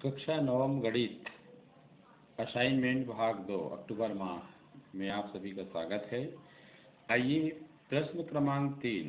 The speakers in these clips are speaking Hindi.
कक्षा नवम गणित असाइनमेंट भाग 2 अक्टूबर माह में आप सभी का स्वागत है। आइए प्रश्न क्रमांक 3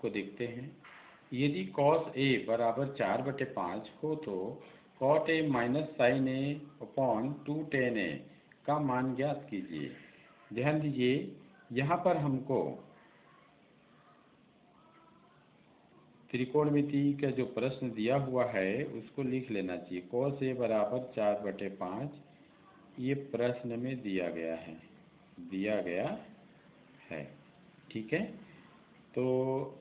को देखते हैं। यदि cos a बराबर 4/5 हो तो cot a minus sin a upon 2 tan a का मान ज्ञात कीजिए। ध्यान दीजिए, यहाँ पर हमको त्रिकोणमिति का जो प्रश्न दिया हुआ है उसको लिख लेना चाहिए। cos a बराबर 4/5 ये प्रश्न में दिया गया है। ठीक है, तो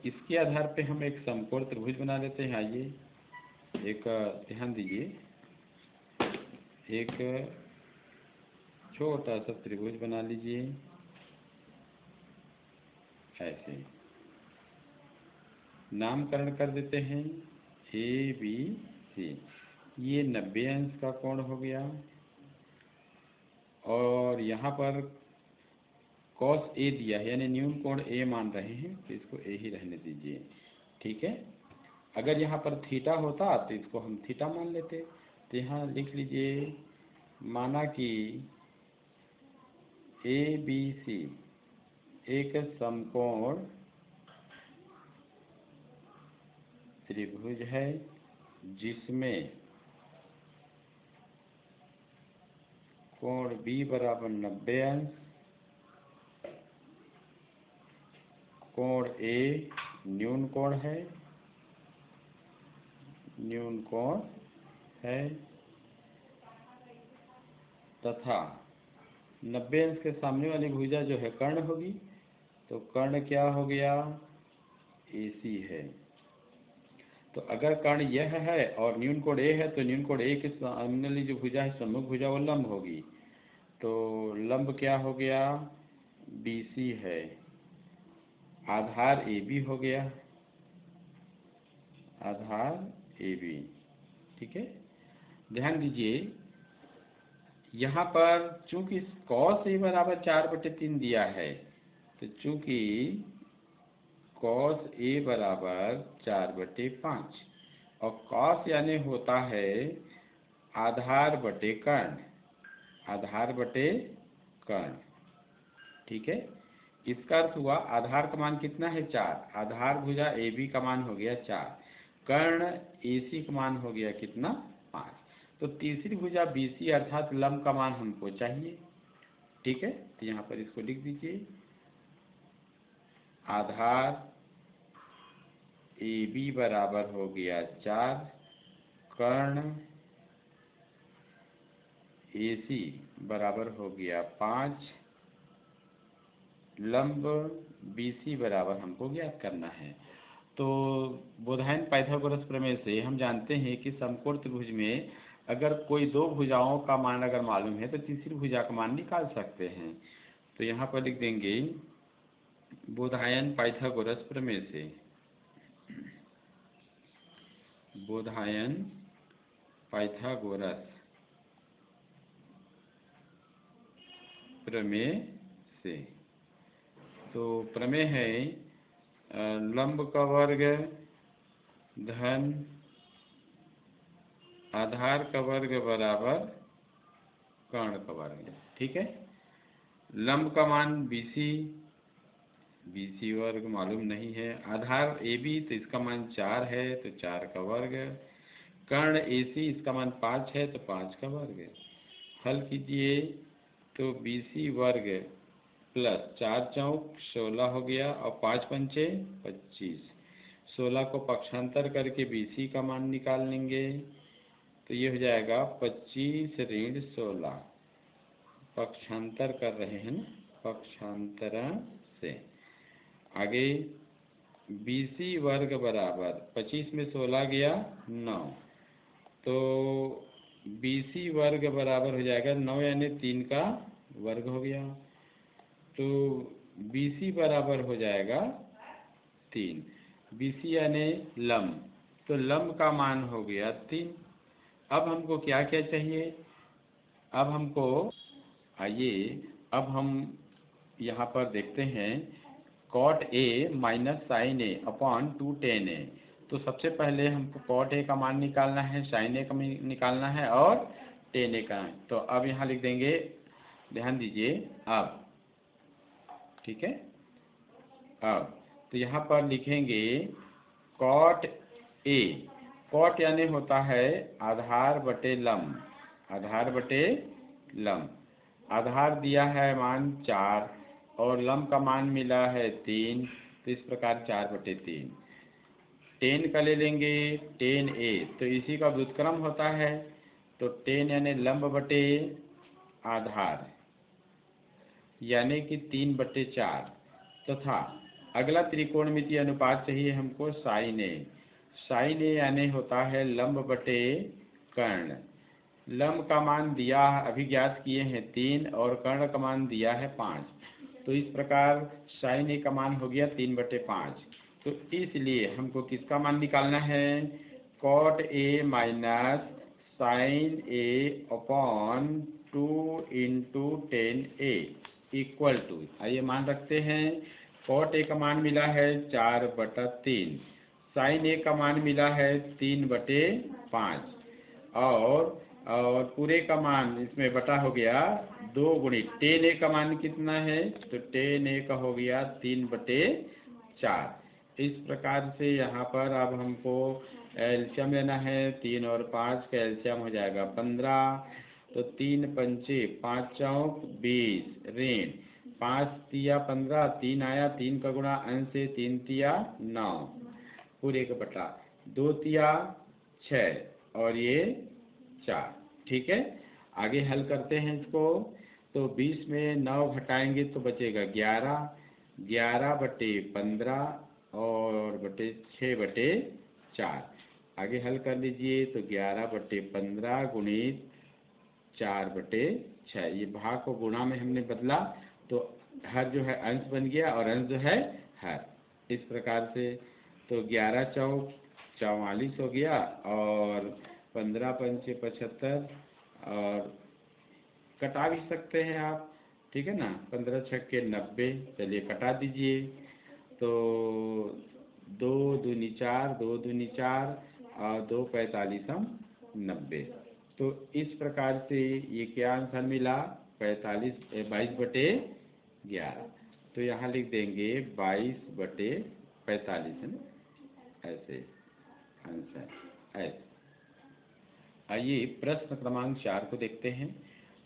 इसके आधार पे हम एक समकोण त्रिभुज बना लेते हैं। आइए ध्यान दीजिए, एक छोटा सा त्रिभुज बना लीजिए। ऐसे नामकरण कर देते हैं ABC। ये 90 अंश का कोण हो गया और यहाँ पर cos A दिया है, यानी न्यून कोण A मान रहे हैं तो इसको A ही रहने दीजिए। ठीक है, अगर यहाँ पर थीटा होता तो इसको हम थीटा मान लेते। तो यहाँ लिख लीजिए, माना कि ABC एक समकोण त्रिभुज है जिसमें कोण B बराबर 90 अंश, कोण A न्यून कोण है तथा 90 अंश के सामने वाली भुजा जो है कर्ण होगी, तो कर्ण क्या हो गया, AC है। तो अगर कर्ण यह है और न्यून कोण A है तो न्यून कोण A के सामने वाली जो भुजा है सम्मुख भुजा वो लंब होगी। तो लंब क्या हो गया, BC है। आधार AB हो गया, आधार AB। ठीक है, ध्यान दीजिए, यहाँ पर चूंकि cos A बराबर 4/3 दिया है, तो चूंकि cos A बराबर 4/5 और cos यानी होता है आधार बटे कर्ण। ठीक है, इसका अर्थ हुआ आधार का मान कितना है, 4। आधार भुजा AB का मान हो गया 4, कर्ण AC का मान हो गया कितना, 5। तो तीसरी भुजा BC अर्थात लंब का मान हमको चाहिए। ठीक है, तो यहाँ पर इसको लिख दीजिए, आधार AB बराबर हो गया 4, कर्ण AC बराबर हो गया 5, लंब BC बराबर हमको ज्ञात करना है। तो बोधायन पाइथागोरस प्रमेय से हम जानते हैं कि समकोण त्रिभुज में अगर कोई दो भुजाओं का मान अगर मालूम है तो तीसरी भुजा का मान निकाल सकते हैं। तो यहाँ पर लिख देंगे, बोधायन पाइथागोरस प्रमेय से, बोधायन पाइथागोरस प्रमेय से। तो प्रमेय है लंब का वर्ग धन आधार का वर्ग बराबर कर्ण का वर्ग। ठीक है, लंब का मान BC वर्ग मालूम नहीं है, आधार AB तो इसका मान 4 है तो 4 का वर्ग, कर्ण AC इसका मान 5 है तो 5 का वर्ग। हल कीजिए तो BC वर्ग प्लस 4 चौक 16 हो गया और 5 पंचे 25। 16 को पक्षांतर करके BC का मान निकाल लेंगे तो ये हो जाएगा 25 ऋण 16। पक्षांतर कर रहे हैं ना, पक्षांतरण से। आगे BC वर्ग बराबर 25 में 16 गया 9, तो BC वर्ग बराबर हो जाएगा 9 यानी 3 का वर्ग हो गया, तो BC बराबर हो जाएगा 3। BC यानी लंब, तो लंब का मान हो गया 3। अब हमको क्या क्या चाहिए, अब हमको आइए अब हम यहाँ पर देखते हैं cot A minus sin A upon 2 tan A। तो सबसे पहले हमको कॉट ए का मान निकालना है, साइन ए का निकालना है और टेन ए का। तो अब यहाँ लिख देंगे, ध्यान दीजिए अब, ठीक है। अब तो यहाँ पर लिखेंगे कॉट ए। कॉट यानी होता है आधार बटे लंब, आधार बटे लंब। आधार दिया है मान 4 और लंब का मान मिला है 3, तो इस प्रकार 4/3। 10 का ले लेंगे, 10a, तो इसी का व्युत्क्रम होता है, तो 10 यानी लंब बटे आधार यानी कि 3/4 तथा अगला त्रिकोणमितीय अनुपात चाहिए हमको साइन ए। साइन ए यानी होता है लंब बटे कर्ण। लंब का मान दिया अभी ज्ञात किए हैं 3 और कर्ण का मान दिया है 5, तो इस प्रकार साइन ए का मान हो गया 3/5। तो इसलिए हमको किसका मान निकालना है, cot a minus sine a upon 2 into 10a equal to, आइए मान रखते हैं। कॉट ए का मान मिला है 4/3, साइन ए का मान मिला है 3/5 और पूरे का मान इसमें बटा हो गया 2 गुणित 10a का मान कितना है, तो 10a का हो गया 3/4। इस प्रकार से यहाँ पर अब हमको एलसीएम लेना है, 3 और 5 का एलसीएम हो जाएगा 15, तो 3 पंचे 5 चौक 20 ऋण 5 तिया 15, 3 आया, 3 का गुणा अंश से 3 तिया 9 पूरे का बटा 2 तिया 6 और ये 4, ठीक है। आगे हल करते हैं इसको, तो 20 में 9 घटाएंगे तो बचेगा 11, 11/15 और बटे 6/4। आगे हल कर लीजिए, तो 11/15 गुणित 4/6, ये भाग को गुणा में हमने बदला, तो हर जो है अंश बन गया और अंश जो है हर, इस प्रकार से। तो 11 चौक 44 हो गया और 15 पंचे 75 और कटा भी सकते हैं आप, ठीक है ना, 15 छक्के 90, चलिए कटा दीजिए। तो 2 दूनी 4, 2 दूनी 4 और 2 45 90। तो इस प्रकार से ये क्या आंसर मिला, 22/11। तो यहाँ लिख देंगे 22/45 है ना, ऐसे आंसर ऐसे। आइए प्रश्न क्रमांक 4 को देखते हैं।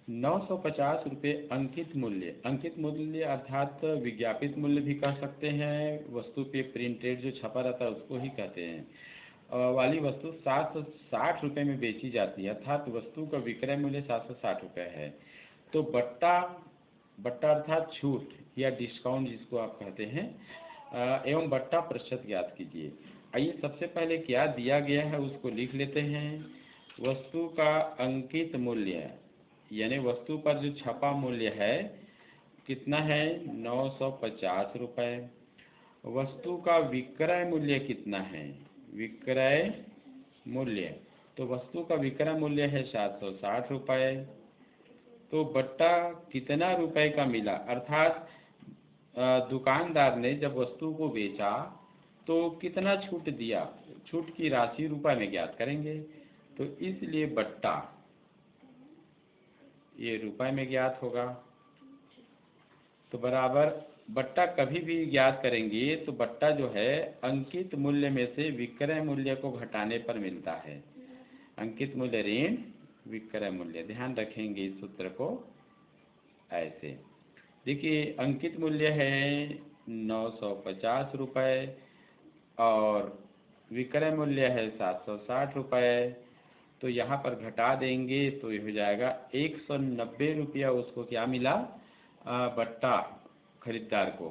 950 रुपये अंकित मूल्य, अंकित मूल्य अर्थात विज्ञापित मूल्य भी कह सकते हैं, वस्तु पे प्रिंटेड जो छपा रहता है उसको ही कहते हैं, वाली वस्तु 760 रुपये में बेची जाती है, अर्थात वस्तु का विक्रय मूल्य 760 रुपये है। तो बट्टा अर्थात छूट या डिस्काउंट जिसको आप कहते हैं, एवं बट्टा प्रतिशत ज्ञात कीजिए। आइए सबसे पहले क्या दिया गया है उसको लिख लेते हैं। वस्तु का अंकित मूल्य यानी वस्तु पर जो छपा मूल्य है कितना है, 950 रुपये। वस्तु का विक्रय मूल्य कितना है, विक्रय मूल्य, तो वस्तु का विक्रय मूल्य है 760 रुपये। तो बट्टा कितना रुपए का मिला, अर्थात दुकानदार ने जब वस्तु को बेचा तो कितना छूट दिया, छूट की राशि रुपए में ज्ञात करेंगे, तो इसलिए बट्टा ये रुपए में ज्ञात होगा। तो बराबर बट्टा कभी भी ज्ञात करेंगे तो बट्टा जो है अंकित मूल्य में से विक्रय मूल्य को घटाने पर मिलता है, अंकित मूल्य ऋण विक्रय मूल्य। ध्यान रखेंगे इस सूत्र को ऐसे। देखिए अंकित मूल्य है 950 रुपये और विक्रय मूल्य है 760 रुपये, तो यहाँ पर घटा देंगे तो ये हो जाएगा 190 रुपया उसको क्या मिला, बट्टा खरीदार को,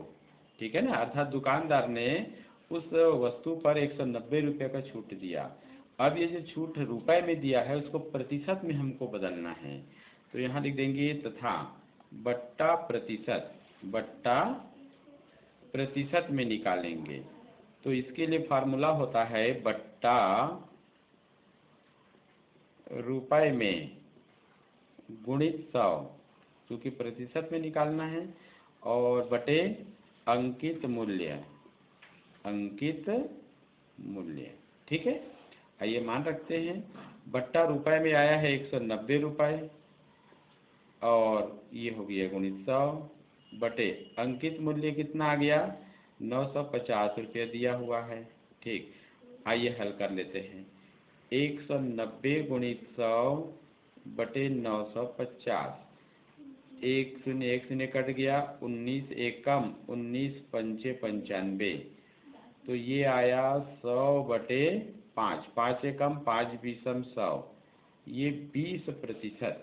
ठीक है ना, अर्थात दुकानदार ने उस वस्तु पर 190 रुपये का छूट दिया। अब ये जो छूट रुपए में दिया है उसको प्रतिशत में हमको बदलना है, तो यहाँ लिख देंगे तथा बट्टा प्रतिशत में निकालेंगे। तो इसके लिए फार्मूला होता है बट्टा रुपए में गुणित 100, क्योंकि प्रतिशत में निकालना है, और बटे अंकित मूल्य, ठीक है। आइए मान रखते हैं बट्टा रुपए में आया है 190 रुपये, और ये हो गया गुणित 100 बटे अंकित मूल्य कितना आ गया 950 रुपये दिया हुआ है। ठीक, आइए हल कर लेते हैं। 190 गुणित 100 बटे 950, एक शून्य कट गया, 19 एक कम, 19 पंचे 95, तो ये आया 100 बटे 5, 5 एकम 5 बीसम 100, ये 20%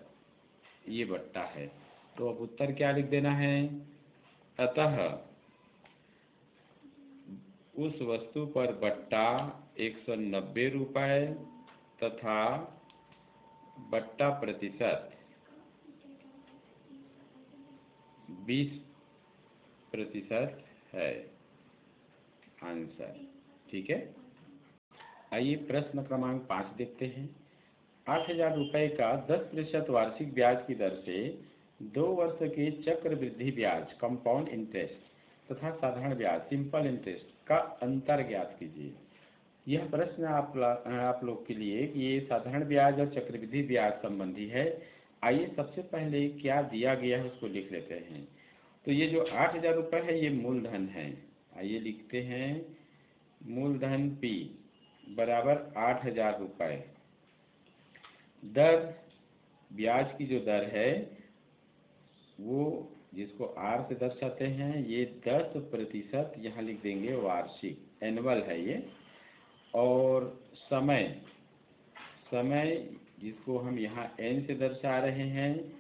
ये बट्टा है। तो अब उत्तर क्या लिख देना है, अतः उस वस्तु पर बट्टा 190 रुपये तथा बट्टा प्रतिशत 20% है आंसर। ठीक है। आइए प्रश्न क्रमांक 5 देखते हैं। 8,000 रुपये का 10% वार्षिक ब्याज की दर से 2 वर्ष के चक्रवृद्धि ब्याज कंपाउंड इंटरेस्ट तथा साधारण ब्याज सिंपल इंटरेस्ट का अंतर ज्ञात कीजिए। यह प्रश्न आप लोग के लिए कि ये साधारण ब्याज और चक्रवृद्धि ब्याज संबंधी है। आइए सबसे पहले क्या दिया गया है उसको लिख लेते हैं। तो ये जो 8,000 रुपये है ये मूलधन है। आइए लिखते हैं मूलधन P बराबर 8,000 रुपये। दर, ब्याज की जो दर है वो जिसको R से दर्शाते हैं, ये 10% यहाँ लिख देंगे वार्षिक, एनुअल है ये। और समय, समय जिसको हम यहाँ N से दर्शा रहे हैं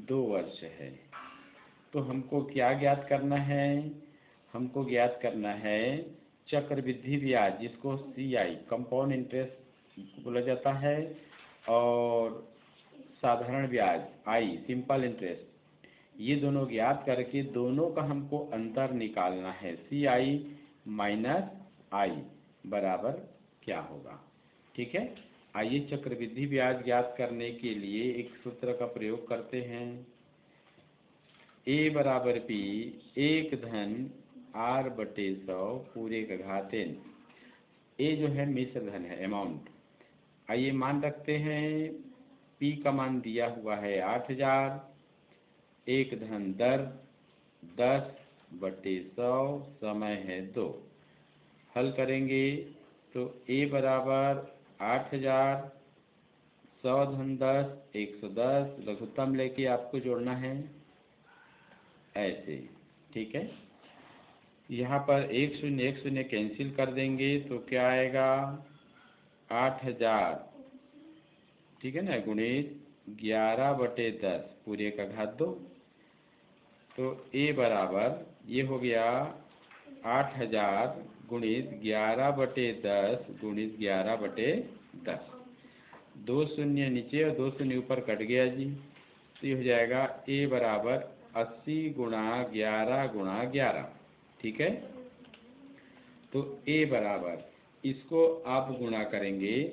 2 वर्ष है। तो हमको क्या ज्ञात करना है, हमको ज्ञात करना है चक्रवृद्धि ब्याज जिसको CI कंपाउंड इंटरेस्ट बोला जाता है, और साधारण ब्याज I सिंपल इंटरेस्ट, ये दोनों ज्ञात करके दोनों का हमको अंतर निकालना है। CI माइनस I बराबर क्या होगा। ठीक है। आइए चक्रवृद्धि ब्याज ज्ञात करने के लिए एक सूत्र का प्रयोग करते हैं। A बराबर P 1 धन R बटे 100 पूरे का घात n। A जो है मिश्र धन है, अमाउंट। आइए मान रखते हैं P का मान दिया हुआ है 8,000, 1 धन दर 10 बटे 100, समय है 2। हल करेंगे तो A बराबर 8,000, 100 धन 10 110, लघुत्तम लेके आपको जोड़ना है ऐसे। ठीक है। यहाँ पर 1 शून्य कैंसिल कर देंगे तो क्या आएगा 8,000, ठीक है ना, गुणित 11 बटे 10 पूरे का घात 2। तो A बराबर ये हो गया 8,000 गुणित 11 बटे 10 गुणित 11 बटे 10, 2 शून्य नीचे और 2 शून्य ऊपर कट गया जी। तो ये हो जाएगा A बराबर 80 गुणा 11 गुणा 11। ठीक है। तो A बराबर, इसको आप गुणा करेंगे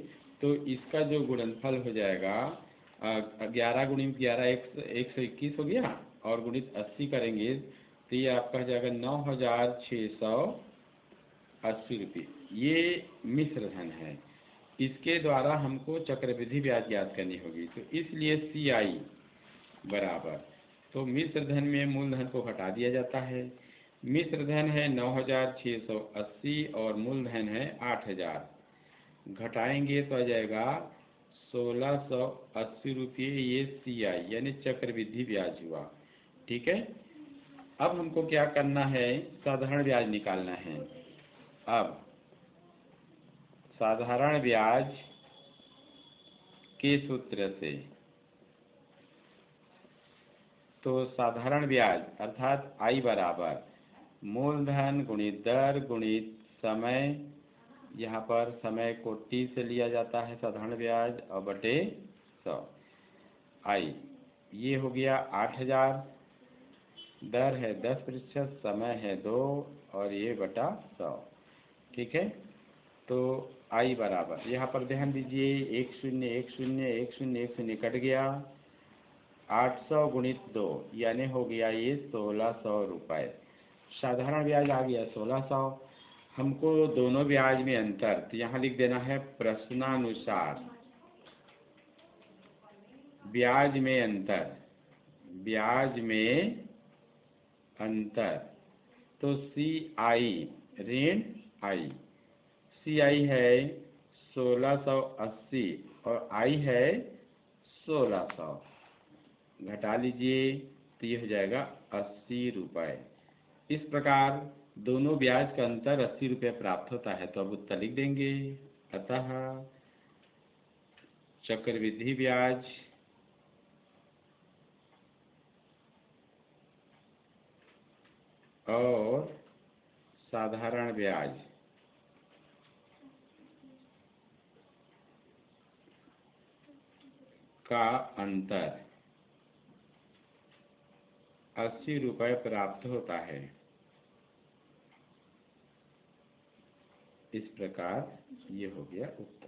तो इसका जो गुणनफल हो जाएगा 11 गुणित 11 121 हो गया, और गुणित 80 करेंगे तो ये आपका हो जाएगा 9,680 रुपये। ये मिश्र धन है, इसके द्वारा हमको चक्रवृद्धि ब्याज ज्ञात करनी होगी। तो इसलिए CI बराबर, तो मिश्र धन में मूलधन को हटा दिया जाता है। मिश्र धन है 9,680 और मूलधन है 8,000, घटाएंगे तो आ जाएगा 1,680 रुपये। ये CI यानी चक्रवृद्धि ब्याज हुआ। ठीक है। अब हमको क्या करना है, साधारण ब्याज निकालना है। अब साधारण ब्याज के सूत्र से, तो साधारण ब्याज अर्थात I बराबर मूलधन गुणित दर गुणित समय, यहाँ पर समय को T से लिया जाता है साधारण ब्याज, और बटे 100। I ये हो गया 8,000, दर है 10%, समय है 2, और ये बटा 100। ठीक है। तो I बराबर, यहाँ पर ध्यान दीजिए 1 शून्य कट गया, 800 गुणित 2 यानी हो गया ये 1,600 रुपये। साधारण ब्याज आ गया 1,600। हमको दोनों ब्याज में अंतर, तो यहाँ लिख देना है प्रश्नानुसार ब्याज में अंतर, ब्याज में अंतर। तो CI ऋण I, CI है 1680 और I है 1600, घटा लीजिए तो ये हो जाएगा 80 रुपये। इस प्रकार दोनों ब्याज का अंतर 80 रुपये प्राप्त होता है। तो अब उत्तर लिख देंगे। अतः चक्रवृद्धि ब्याज और साधारण ब्याज का अंतर 80 रुपये प्राप्त होता है। इस प्रकार ये हो गया उत्तर।